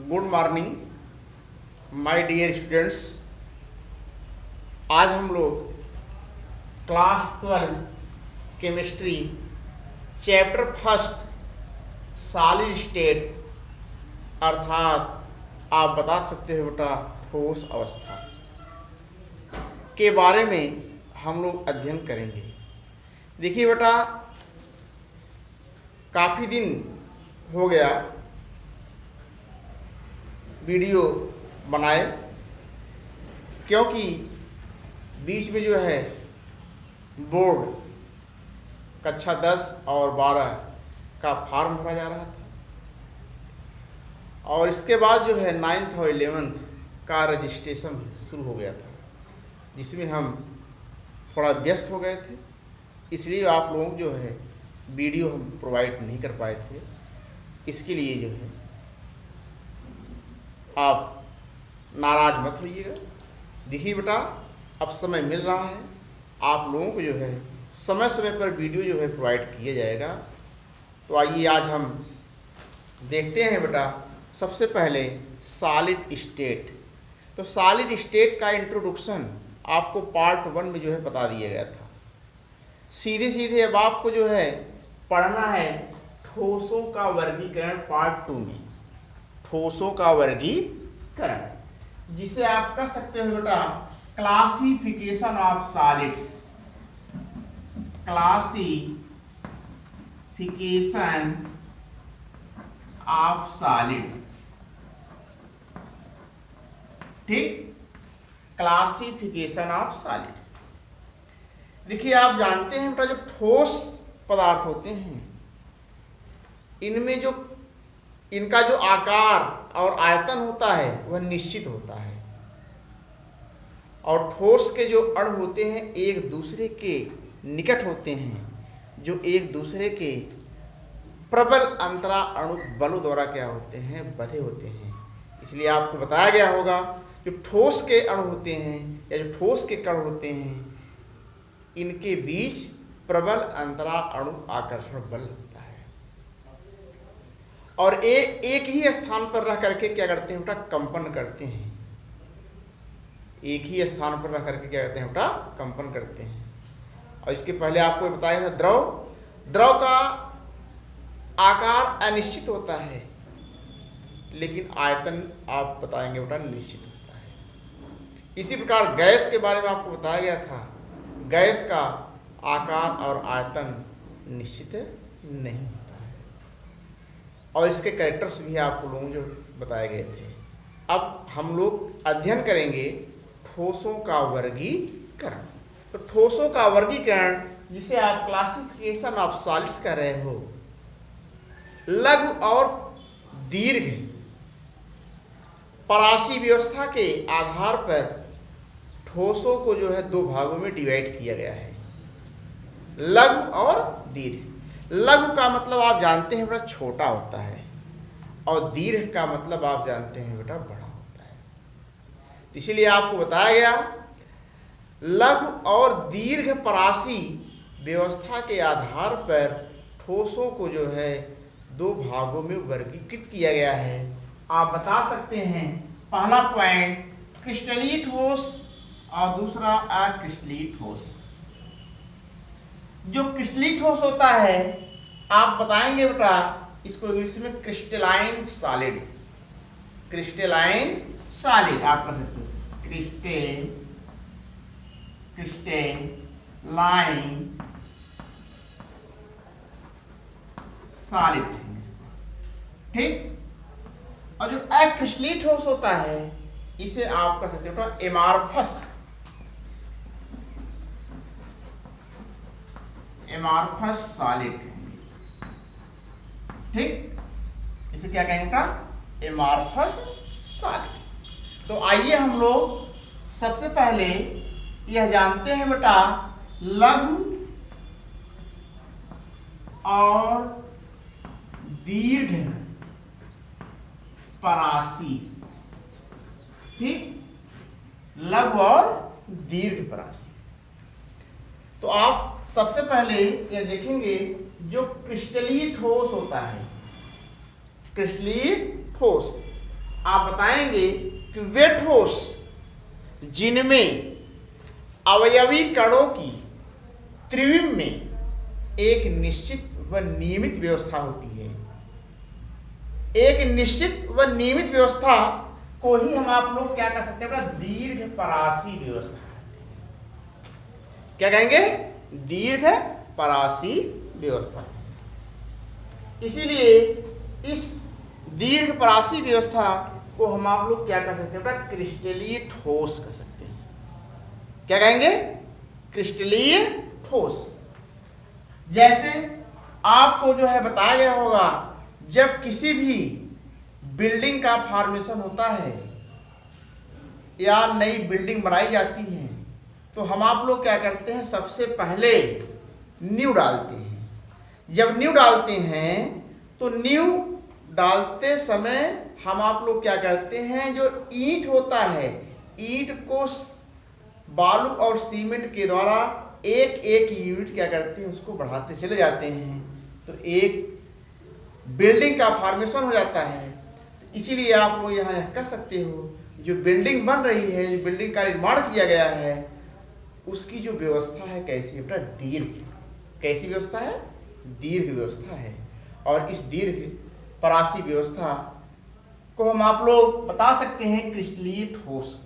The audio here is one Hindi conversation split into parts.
Good morning my dear students. आज हम लोग class 12 chemistry chapter first solid state अर्थात आप बता सकते हो बेटा ठोस अवस्था के बारे में हम लोग अध्ययन करेंगे। देखिए बेटा, काफ़ी दिन हो गया वीडियो बनाए, क्योंकि बीच में जो है बोर्ड कक्षा 10 और 12 का फॉर्म भरा जा रहा था, और इसके बाद जो है 9th और 11th का रजिस्ट्रेशन शुरू हो गया था, जिसमें हम थोड़ा व्यस्त हो गए थे। इसलिए आप लोग जो है वीडियो हम प्रोवाइड नहीं कर पाए थे। इसके लिए जो है आप नाराज मत होइएगा। देखिए बेटा, अब समय मिल रहा है, आप लोगों को जो है समय समय पर वीडियो जो है प्रोवाइड किया जाएगा। तो आइए आज हम देखते हैं बेटा, सबसे पहले सॉलिड स्टेट। तो सॉलिड स्टेट का इंट्रोडक्शन आपको पार्ट 1 में जो है बता दिया गया था। सीधे सीधे अब आपको जो है पढ़ना है ठोसों का वर्गीकरण पार्ट 2 में। ठोसों का वर्गीकरण, जिसे आप कह सकते हो बेटा classification of solids. Classification of solid, ठीक, क्लासिफिकेशन ऑफ सॉलिड। देखिए, आप जानते हैं बेटा, जो ठोस पदार्थ होते हैं इनमें जो इनका जो आकार और आयतन होता है वह निश्चित होता है, और ठोस के जो अणु होते हैं एक दूसरे के निकट होते हैं, जो एक दूसरे के प्रबल अंतरा अणु बलों द्वारा क्या होते हैं, बंधे होते हैं। इसलिए आपको बताया गया होगा जो ठोस के अणु होते हैं या जो ठोस के कण होते हैं, इनके बीच प्रबल अंतरा अणु आकर्षण बल लगता है, और एक ही स्थान पर रह करके क्या करते हैं बेटा, कंपन करते हैं। एक ही स्थान पर रह करके क्या करते हैं बेटा, कंपन करते हैं। और इसके पहले आपको बताया था द्रव का आकार अनिश्चित होता है, लेकिन आयतन आप बताएंगे बेटा निश्चित होता है। इसी प्रकार गैस के बारे में आपको बताया गया था, गैस का आकार और आयतन निश्चित नहीं होता है, और इसके कैरेक्टर्स भी आपको लोगों जो बताए गए थे। अब हम लोग अध्ययन करेंगे ठोसों का वर्गीकरण। तो ठोसों का वर्गीकरण, जिसे आप क्लासिफिकेशन ऑफ सॉलिड्स कह रहे हो, लघु और दीर्घ परासी व्यवस्था के आधार पर ठोसों को जो है 2 भागों में डिवाइड किया गया है, लघु और दीर्घ। लघु का मतलब आप जानते हैं बेटा छोटा होता है, और दीर्घ का मतलब आप जानते हैं बेटा बड़ा होता है। इसीलिए आपको बताया गया लघु और दीर्घ परासी व्यवस्था के आधार पर ठोसों को जो है 2 भागों में वर्गीकृत किया गया है। आप बता सकते हैं, पहला पॉइंट क्रिस्टलीय ठोस और दूसरा अक्रिस्टलीय ठोस। जो क्रिस्टलीय ठोस होता है आप बताएंगे बेटा, इसको इंग्लिश में क्रिस्टलाइन सॉलिड। क्रिस्टलाइन सॉलिड आप कह सकते हो, क्रिस्टलाइन सॉलिड, ठीक। और जो अक्रिस्टलीय ठोस होता है इसे आप कह सकते हो एमार्फस सॉलिड, ठीक। इसे क्या कहेंगे बेटा, एमार्फस सॉलिड। तो आइए हम लोग सबसे पहले यह जानते हैं बेटा, लघु और दीर्घ परासी, ठीक, लघु और दीर्घ परासी। तो आप सबसे पहले यह देखेंगे जो क्रिस्टलीय ठोस होता है, क्रिस्टलीय ठोस, आप बताएंगे कि वे ठोस जिनमें अवयवी कणों की त्रिविम में एक निश्चित व नियमित व्यवस्था होती है। एक निश्चित व नियमित व्यवस्था को ही हम आप लोग क्या कर सकते हैं, अपना दीर्घ परासी व्यवस्था। क्या कहेंगे? दीर्घ परासी व्यवस्था। इसीलिए इस दीर्घ परासी व्यवस्था को हम आप लोग क्या कर सकते हैं, अपना क्रिस्टलीय ठोस कर सकते हैं। क्या कहेंगे? क्रिस्टलीय ठोस। जैसे आपको जो है बताया गया होगा, जब किसी भी बिल्डिंग का फॉर्मेशन होता है या नई बिल्डिंग बनाई जाती है, तो हम आप लोग क्या करते हैं, सबसे पहले नींव डालते हैं। जब नींव डालते हैं तो नींव डालते समय हम आप लोग क्या करते हैं, जो ईंट होता है, ईंट को बालू और सीमेंट के द्वारा एक एक यूनिट क्या करते हैं, उसको बढ़ाते चले जाते हैं, तो एक बिल्डिंग का फॉर्मेशन हो जाता है। तो इसीलिए आप लोग यहाँ कह सकते हो, जो बिल्डिंग बन रही है, जो बिल्डिंग का निर्माण किया गया है, उसकी जो व्यवस्था है कैसी है, दीर्घ। कैसी व्यवस्था है? दीर्घ व्यवस्था है। और इस दीर्घ परासी व्यवस्था को हम आप लोग बता सकते हैं क्रिस्टलीय ठोस।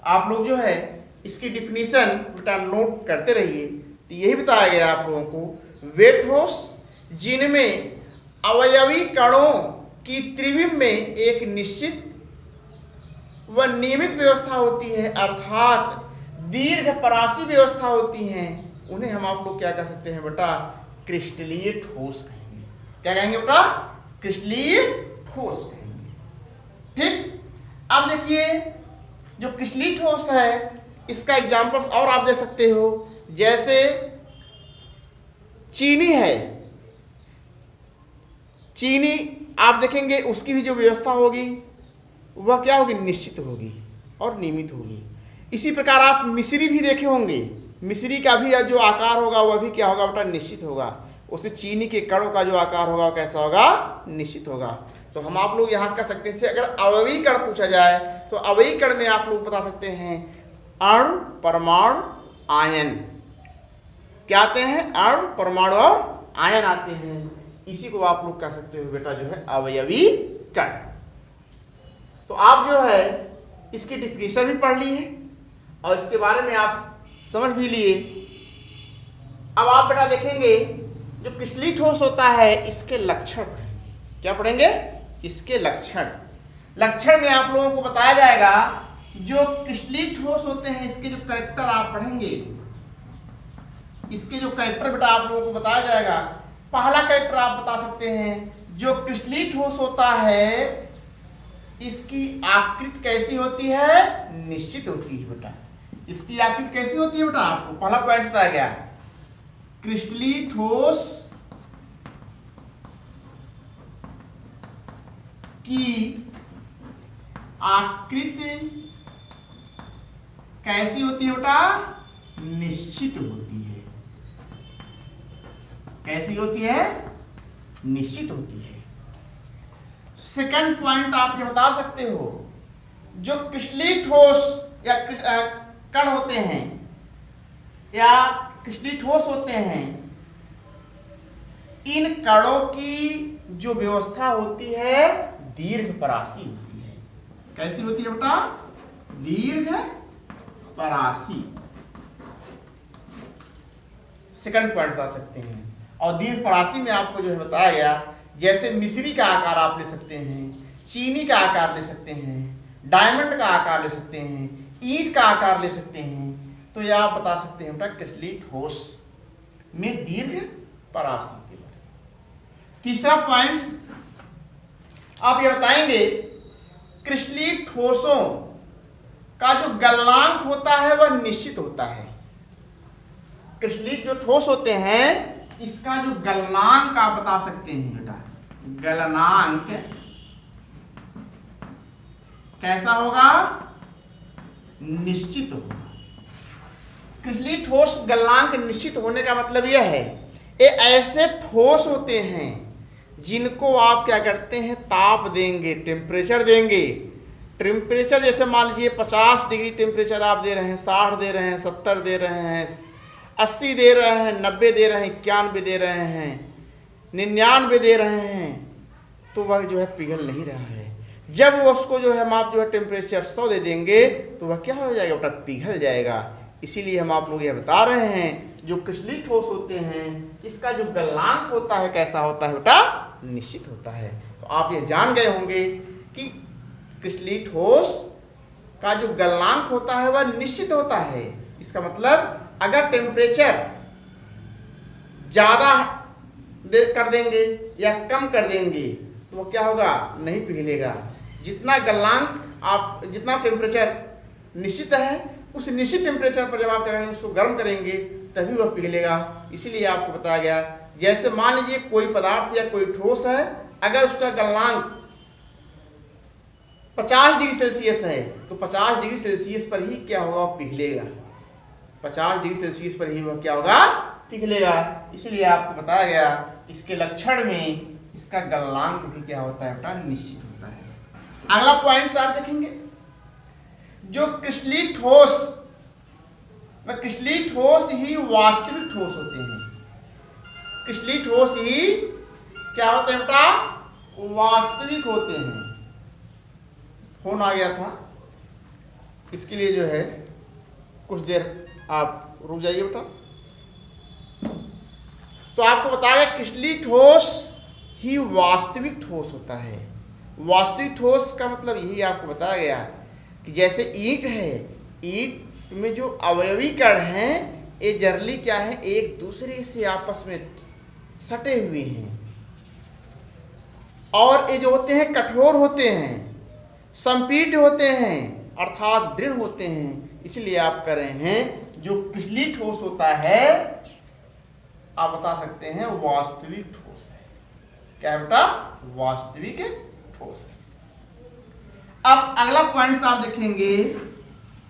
आप लोग जो है इसकी डिफिनीशन बेटा नोट करते रहिए। तो यही बताया गया आप लोगों को, वे ठोस जिनमें अवयवी कणों की त्रिविम में एक निश्चित व नियमित व्यवस्था होती है, अर्थात दीर्घ परासी व्यवस्था होती हैं, उन्हें हम आप लोग क्या कह सकते हैं बेटा, क्रिस्टलीय ठोस कहेंगे। क्या कहेंगे बेटा? क्रिस्टलीय ठोस कहेंगे। ठीक। अब देखिए, जो क्रिस्टलीय ठोस है, इसका एग्जांपल्स और आप देख सकते हो। जैसे चीनी है, चीनी आप देखेंगे उसकी भी जो व्यवस्था होगी वह क्या होगी, निश्चित होगी और नियमित होगी। इसी प्रकार आप मिश्री भी देखे होंगे, मिश्री का भी जो आकार होगा वह भी क्या होगा बेटा, निश्चित होगा। उसे चीनी के कणों का जो आकार होगा कैसा होगा, निश्चित होगा। तो हम आप लोग यहाँ कह सकते हैं, अगर अवयवी कण पूछा जाए तो अवयवी कण में आप लोग बता सकते हैं अणु, परमाणु, आयन। क्या आते हैं? अणु, परमाणु और आयन आते हैं। इसी को आप लोग कह सकते हो बेटा जो है अवयवी कण। तो आप जो है इसकी डिफिनीशन भी पढ़ ली है और इसके बारे में आप समझ भी लिए। अब आप बेटा देखेंगे जो क्रिस्टलीय ठोस होता है, इसके लक्षण पढ़ेंगे। क्या पढ़ेंगे? इसके लक्षण। लक्षण में आप लोगों को बताया जाएगा, जो क्रिस्टलीय ठोस होते हैं इसके जो कैरेक्टर आप पढ़ेंगे, इसके जो कैरेक्टर बेटा आप लोगों को बताया जाएगा। पहला कैरेक्टर आप बता सकते हैं, जो क्रिस्टलीय ठोस होता है इसकी आकृति कैसी होती है, निश्चित होती है बेटा। इसकी आकृति कैसी होती है बेटा, आपको पहला पॉइंट बताया गया। क्रिस्टलीय ठोस की आकृति कैसी होती है बेटा, निश्चित होती है। कैसी होती है? निश्चित होती है। सेकंड पॉइंट आप ये बता सकते हो, जो क्रिस्टलीय ठोस या कण होते हैं या क्रिस्टलीय ठोस होते हैं, इन कणों की जो व्यवस्था होती है दीर्घ परासी होती है। कैसी होती है बेटा? दीर्घ परासी। सेकंड पॉइंट बता सकते हैं। और दीर्घ परासी में आपको जो है बताया गया, जैसे मिश्री का आकार आप ले सकते हैं, चीनी का आकार ले सकते हैं, डायमंड का आकार ले सकते हैं, ईंट का आकार ले सकते हैं। तो यह आप बता सकते हैं बेटा क्रिस्टलीय ठोस में दीर्घ परासी के बारे में। तीसरा पॉइंट आप ये बताएंगे, क्रिस्टलीय ठोसों का जो गलनांक होता है वह निश्चित होता है। क्रिस्टलीय जो ठोस होते हैं इसका जो गलनांक आप बता सकते हैं बेटा, गलनांक कैसा होगा, निश्चित होगा। क्रिस्टलीय ठोस गलनांक निश्चित होने का मतलब यह है, ये ऐसे ठोस होते हैं जिनको आप क्या करते हैं, ताप देंगे, टेम्परेचर देंगे। टेम्परेचर जैसे मान लीजिए 50 डिग्री टेम्परेचर आप दे रहे हैं, 60 दे रहे हैं, 70 दे रहे हैं, 80 दे रहे हैं, 90 दे रहे हैं, 91 दे रहे हैं, 99 दे रहे हैं, तो वह जो है पिघल नहीं रहा है। जब वो उसको जो है हम आप जो है टेम्परेचर 100 दे देंगे तो वह क्या हो जाएगा बेटा, पिघल जाएगा। इसीलिए हम आप लोग यह बता रहे हैं जो क्रिस्टलीय ठोस होते हैं इसका जो गलनांक होता है कैसा होता है बेटा, निश्चित होता है। तो आप ये जान गए होंगे कि क्रिस्टलीय ठोस का जो गलनांक होता है वह निश्चित होता है। इसका मतलब अगर टेम्परेचर ज़्यादा कर देंगे या कम कर देंगे तो वह क्या होगा, नहीं पिघलेगा। जितना गलनांक आप, जितना टेम्परेचर निश्चित है उस निश्चित टेम्परेचर पर जब आप क्या करेंगे, उसको गर्म करेंगे तभी वह पिघलेगा। इसीलिए आपको बताया गया, जैसे मान लीजिए कोई पदार्थ या कोई ठोस है, अगर उसका गलनांक 50 डिग्री सेल्सियस है तो 50 डिग्री सेल्सियस पर ही क्या होगा, पिघलेगा। 50 डिग्री सेल्सियस पर ही वह क्या होगा, पिघलेगा। इसलिए आपको बताया गया इसके लक्षण में इसका गलनांक भी क्या होता है बेटा, निश्चित होता है। अगला पॉइंट आप देखेंगे, जो क्रिस्टलीय ठोस, क्रिस्टलीय ठोस ही वास्तविक ठोस होते हैं। क्रिस्टलीय ठोस ही क्या होते हैं बेटा, वास्तविक होते हैं। फोन आ गया था, इसके लिए जो है कुछ देर आप रुक जाइए बेटा। तो आपको बताया क्रिस्टलीय ठोस ही वास्तविक ठोस होता है। वास्तविक ठोस का मतलब यही आपको बताया गया कि जैसे ईंट है, ईंट में जो अवयवी कण हैं ये जनरली क्या है, एक दूसरे से आपस में सटे हुए हैं और ये जो होते हैं कठोर होते हैं, संपीड होते हैं, अर्थात दृढ़ होते हैं। इसलिए आप कह रहे हैं जो क्रिस्टलीय ठोस होता है आप बता सकते हैं वास्तविक ठोस है। क्या है बेटा, वास्तविक ठोस है। अब अगला पॉइंट्स आप देखेंगे,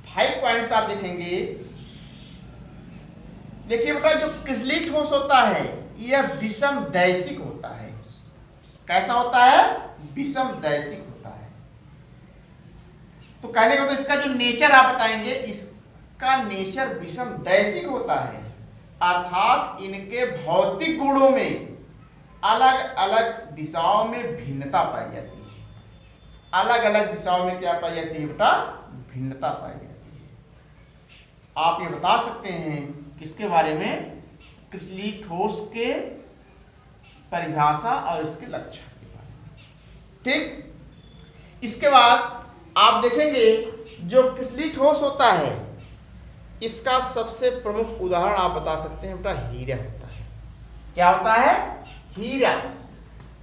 5 पॉइंट्स आप देखेंगे। देखिए बेटा, जो क्रिस्टलीय ठोस होता है यह विषम दैशिक होता है। कैसा होता है, विषम दैशिक होता है। तो कहने का मतलब इसका जो नेचर आप बताएंगे, इसका नेचर विषम दैशिक होता है, अर्थात इनके भौतिक गुणों में अलग अलग दिशाओं में भिन्नता पाई जाती है। अलग अलग दिशाओं में क्या पाई जाती है बेटा, भिन्नता पाई जाती है। आप ये बता सकते हैं किसके बारे में, क्रिस्टलीय ठोस के परिभाषा और इसके लक्षण के बारे में। ठीक, इसके बाद आप देखेंगे जो क्रिस्टलीय ठोस होता है इसका सबसे प्रमुख उदाहरण आप बता सकते हैं बेटा, हीरा होता है। क्या होता है, हीरा।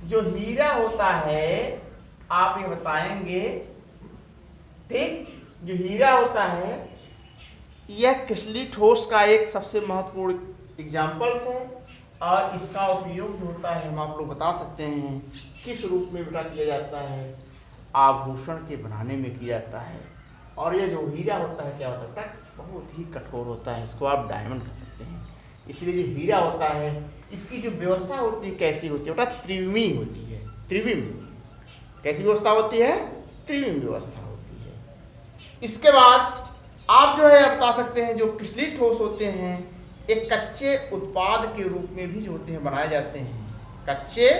जो हीरा होता है आप ये बताएंगे, ठीक, जो हीरा होता है यह क्रिस्टलीय ठोस का एक सबसे महत्वपूर्ण एग्जाम्पल्स है और इसका उपयोग जो होता है हम आप लोग बता सकते हैं किस रूप में बेटा किया जाता है, आभूषण के बनाने में किया जाता है। और यह जो हीरा होता है क्या होता है बेटा, बहुत ही कठोर होता है, इसको आप डायमंड कह सकते हैं। इसलिए जो हीरा होता है इसकी जो व्यवस्था होती है कैसी होती है बेटा, त्रिविमी होती है। त्रिविम कैसी व्यवस्था होती है, त्रिविम व्यवस्था होती है। इसके बाद आप जो है बता सकते हैं जो क्रिस्टलीय ठोस होते हैं एक कच्चे उत्पाद के रूप में भी जो होते हैं बनाए जाते हैं, कच्चे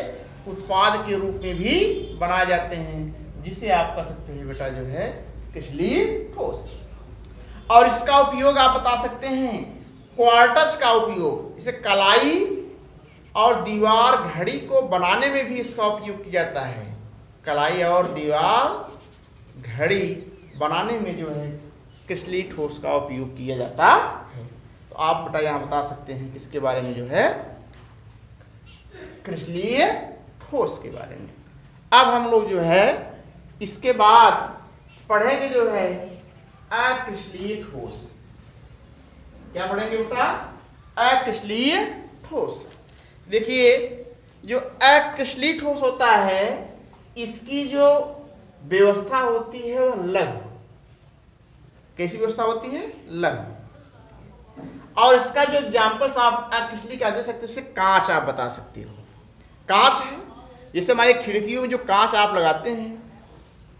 उत्पाद के रूप में भी बनाए जाते हैं, जिसे आप कह सकते हैं बेटा जो है क्रिस्टलीय ठोस। और इसका उपयोग आप बता सकते हैं क्वार्टज का उपयोग, इसे कलाई और दीवार घड़ी को बनाने में भी इसका उपयोग किया जाता है। कलाई और दीवार घड़ी बनाने में जो है क्रिस्टलीय ठोस का उपयोग किया जाता है। तो आप बेटा यहाँ बता सकते हैं किसके बारे में जो है, क्रिस्टलीय ठोस के बारे में। अब हम लोग जो है इसके बाद पढ़ेंगे जो है अक्रिस्टलीय ठोस। क्या पढ़ेंगे बेटा, अक्रिस्टलीय ठोस। देखिए जो अक्रिस्टलीय ठोस होता है इसकी जो व्यवस्था होती है वह लघु। कैसी व्यवस्था होती है, लघु। और इसका जो एग्जाम्पल्स आप अक्रिस्टलीय का दे सकते हो, उससे कांच आप बता सकते हो। कांच है जैसे हमारी खिड़कियों में जो कांच आप लगाते हैं,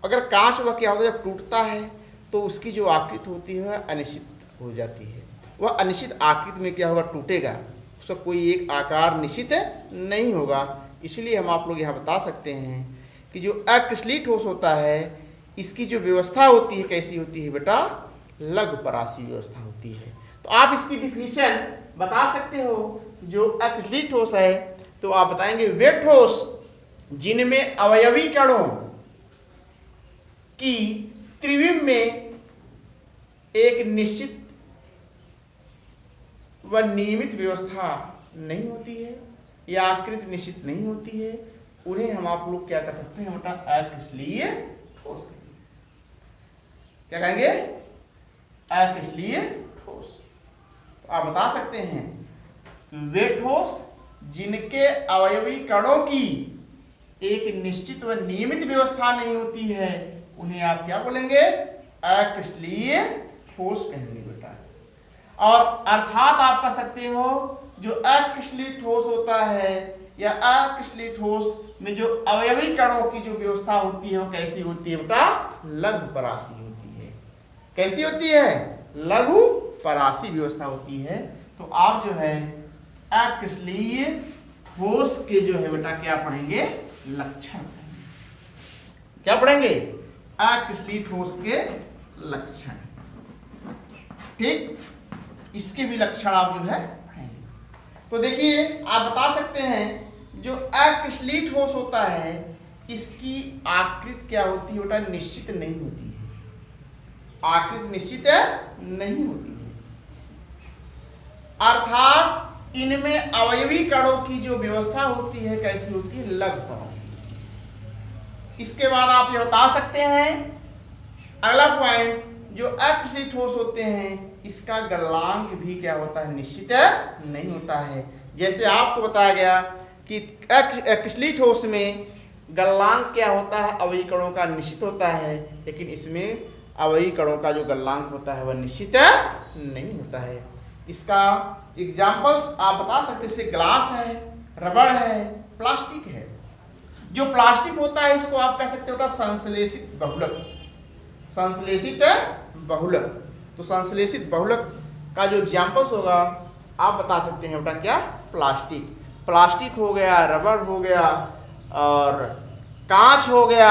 अगर कांच वह क्या होता है, जब टूटता है तो उसकी जो आकृति होती है वह अनिश्चित हो जाती है। वह अनिश्चित आकृति में क्या होगा, टूटेगा, उसका कोई एक आकार निश्चित नहीं होगा। इसलिए हम आप लोग यहाँ बता सकते हैं कि जो अक्रिस्टलीय ठोस होता है इसकी जो व्यवस्था होती है कैसी होती है बेटा, लघु परासी व्यवस्था होती है। तो आप इसकी डिफिनीशन बता सकते हो। जो अक्रिस्टलीय ठोस है तो आप बताएंगे वे ठोस जिनमें अवयवी कणों की त्रिविम में एक निश्चित व नियमित व्यवस्था नहीं होती है या आकृति निश्चित नहीं होती है, उन्हें हम आप लोग क्या कर सकते हैं बेटा, अक्रिस्टलीय ठोस। क्या कहेंगे, अक्रिस्टलीय ठोस। तो आप बता सकते हैं कि वे ठोस जिनके अवयवी कणों की एक निश्चित व नियमित व्यवस्था नहीं होती है, उन्हें आप क्या बोलेंगे, अक्रिस्टलीय ठोस कहेंगे बेटा। और अर्थात आप कह सकते हो जो अक्रिस्टलीय ठोस होता है या अक्रिस्टलीय ठोस में जो अवयवी कणों की जो व्यवस्था होती है वो कैसी होती है बेटा, लघु परासी होती है। कैसी होती है, लघु परासी व्यवस्था होती है। तो आप जो है अक्रिस्टलीय ठोस के जो है बेटा क्या पढ़ेंगे, लक्षण। क्या पढ़ेंगे, अक्रिस्टलीय ठोस के लक्षण। ठीक, इसके भी लक्षण आप जो है पढ़ेंगे। तो देखिए आप बता सकते हैं जो अक्रिस्टलीय ठोस होता है इसकी आकृति क्या होती है बेटा, निश्चित नहीं होती है। आकृति निश्चित नहीं होती है, अर्थात इनमें अवयवी कणों की जो व्यवस्था होती है कैसी होती है, लघु परासी। इसके बाद आप ये बता सकते हैं अगला पॉइंट, जो अक्रिस्टलीय ठोस होते हैं इसका गलनांक भी क्या होता है, निश्चित नहीं होता है। जैसे आपको बताया गया कि अक्रिस्टलीय ठोस में गलनांक क्या होता है, अवयवी कणों का निश्चित होता है, लेकिन इसमें अवयवी कणों का जो गलनांक होता है वह निश्चित नहीं होता है। इसका एग्जाम्पल्स आप बता सकते हैं, जैसे ग्लास है, रबड़ है, प्लास्टिक है। जो प्लास्टिक होता है इसको आप कह सकते हो संश्लेषित बहुलक। संश्लेषित बहुलक, तो संश्लेषित बहुलक का जो एग्जाम्पल्स होगा आप बता सकते हैं बेटा क्या, प्लास्टिक। प्लास्टिक हो गया, रबड़ हो गया और कांच हो गया।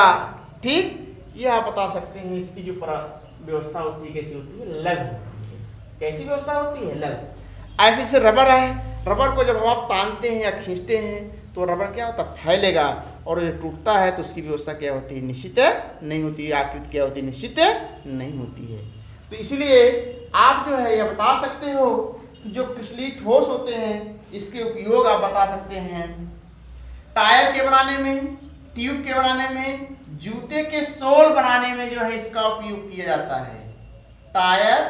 ठीक, ये आप बता सकते हैं इसकी जो व्यवस्था होती है कैसी होती है, लघु। कैसी व्यवस्था होती है, लघु। ऐसे से रबर है, रबर को जब आप तानते हैं या खींचते हैं तो रबर क्या होता है, फैलेगा, और जो टूटता है तो उसकी व्यवस्था क्या होती है, निश्चित नहीं होती है। आकृति क्या होती है, निश्चित नहीं होती है। तो इसलिए आप जो है यह बता सकते हो कि जो क्रिस्टलीय ठोस होते हैं इसके उपयोग आप बता सकते हैं टायर के बनाने में, ट्यूब के बनाने में, जूते के सोल बनाने में जो है इसका उपयोग किया जाता है। टायर,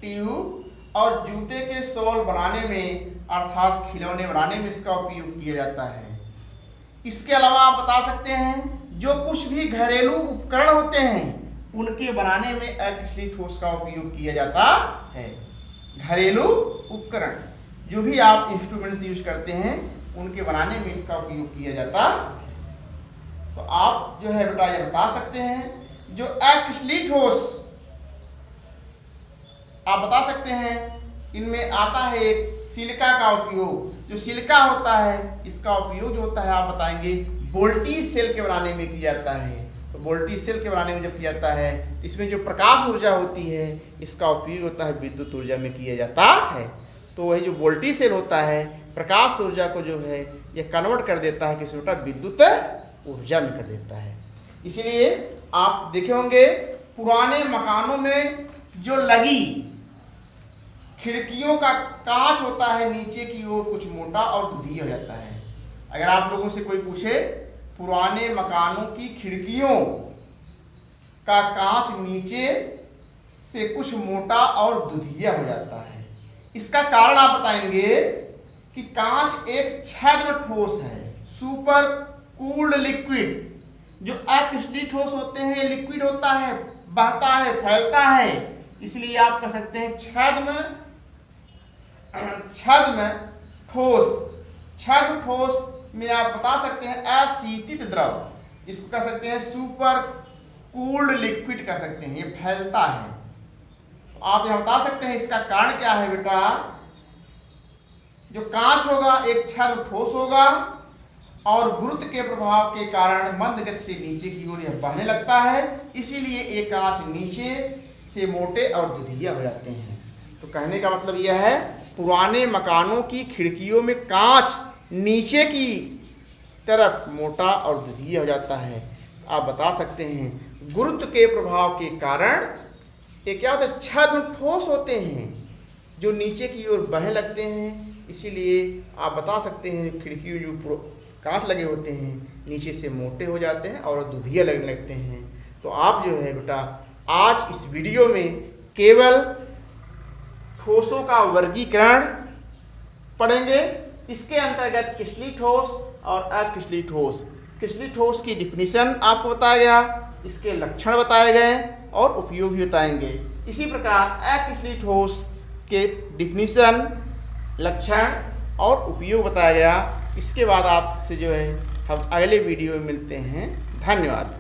ट्यूब और जूते के सोल बनाने में अर्थात खिलौने बनाने में इसका उपयोग किया जाता है। इसके अलावा आप बता सकते हैं जो कुछ भी घरेलू उपकरण होते हैं उनके बनाने में अक्रिस्टलीय ठोस का उपयोग किया जाता है। घरेलू उपकरण जो भी आप इंस्ट्रूमेंट्स यूज करते हैं उनके बनाने में इसका उपयोग किया जाता है। तो आप जो है बेटा ये बता सकते हैं जो अक्रिस्टलीय ठोस आप बता सकते हैं इनमें आता है एक सिलिका का उपयोग। जो सिलिका होता है इसका उपयोग जो होता है आप बताएंगे वोल्टेज सेल के बनाने में किया जाता है। तो वोल्टेज सेल के बनाने में जब किया जाता है तो इसमें जो प्रकाश ऊर्जा होती है इसका उपयोग होता है विद्युत ऊर्जा में किया जाता है। तो वही जो वोल्टेज सेल होता है प्रकाश ऊर्जा को जो है यह कन्वर्ट कर देता है किसी बेटा विद्युत ऊर्जा में कर देता है। इसीलिए आप देखे होंगे पुराने मकानों में जो लगी खिड़कियों का कांच होता है नीचे की ओर कुछ मोटा और धुंधिया हो जाता है। अगर आप लोगों से कोई पूछे पुराने मकानों की खिड़कियों का कांच नीचे से कुछ मोटा और धुंधिया हो जाता है, इसका कारण आप बताएंगे कि कांच एक छद्म ठोस है, सुपर कूल्ड लिक्विड। जो अक्रिस्टलीय ठोस होते हैं लिक्विड होता है, बहता है, फैलता है, इसलिए आप कह सकते हैं छद्म ठोस। छद्म ठोस में आप बता सकते हैं अशीतित द्रव, इसको कह सकते हैं सुपर कूल्ड लिक्विड कह सकते हैं, ये फैलता है। आप यहां बता सकते हैं इसका कारण क्या है बेटा, जो कांच होगा एक छद्म ठोस होगा और गुरुत्व के प्रभाव के कारण मंद गति से नीचे की ओर यह बहने लगता है, इसीलिए ये कांच नीचे से मोटे और दुधिया हो जाते हैं। तो कहने का मतलब यह है, पुराने मकानों की खिड़कियों में कांच नीचे की तरफ मोटा और दुधिया हो जाता है। आप बता सकते हैं गुरुत्व के प्रभाव के कारण ये क्या होता है, छद्म ठोस होते हैं जो नीचे की ओर बहने लगते हैं, इसीलिए आप बता सकते हैं खिड़की जो कांच लगे होते हैं नीचे से मोटे हो जाते हैं और दुधिया लगने लगते हैं। तो आप जो है बेटा आज इस वीडियो में केवल ठोसों का वर्गीकरण पढ़ेंगे। इसके अंतर्गत क्रिस्टलीय ठोस और अक्रिस्टलीय ठोस, क्रिस्टलीय ठोस की डिफिनीशन आपको बताया गया, इसके लक्षण बताए गए और उपयोग भी बताएंगे। इसी प्रकार अक्रिस्टलीय ठोस के डिफिनीशन, लक्षण और उपयोग बताया गया। इसके बाद आपसे जो है हम अगले वीडियो में मिलते हैं। धन्यवाद।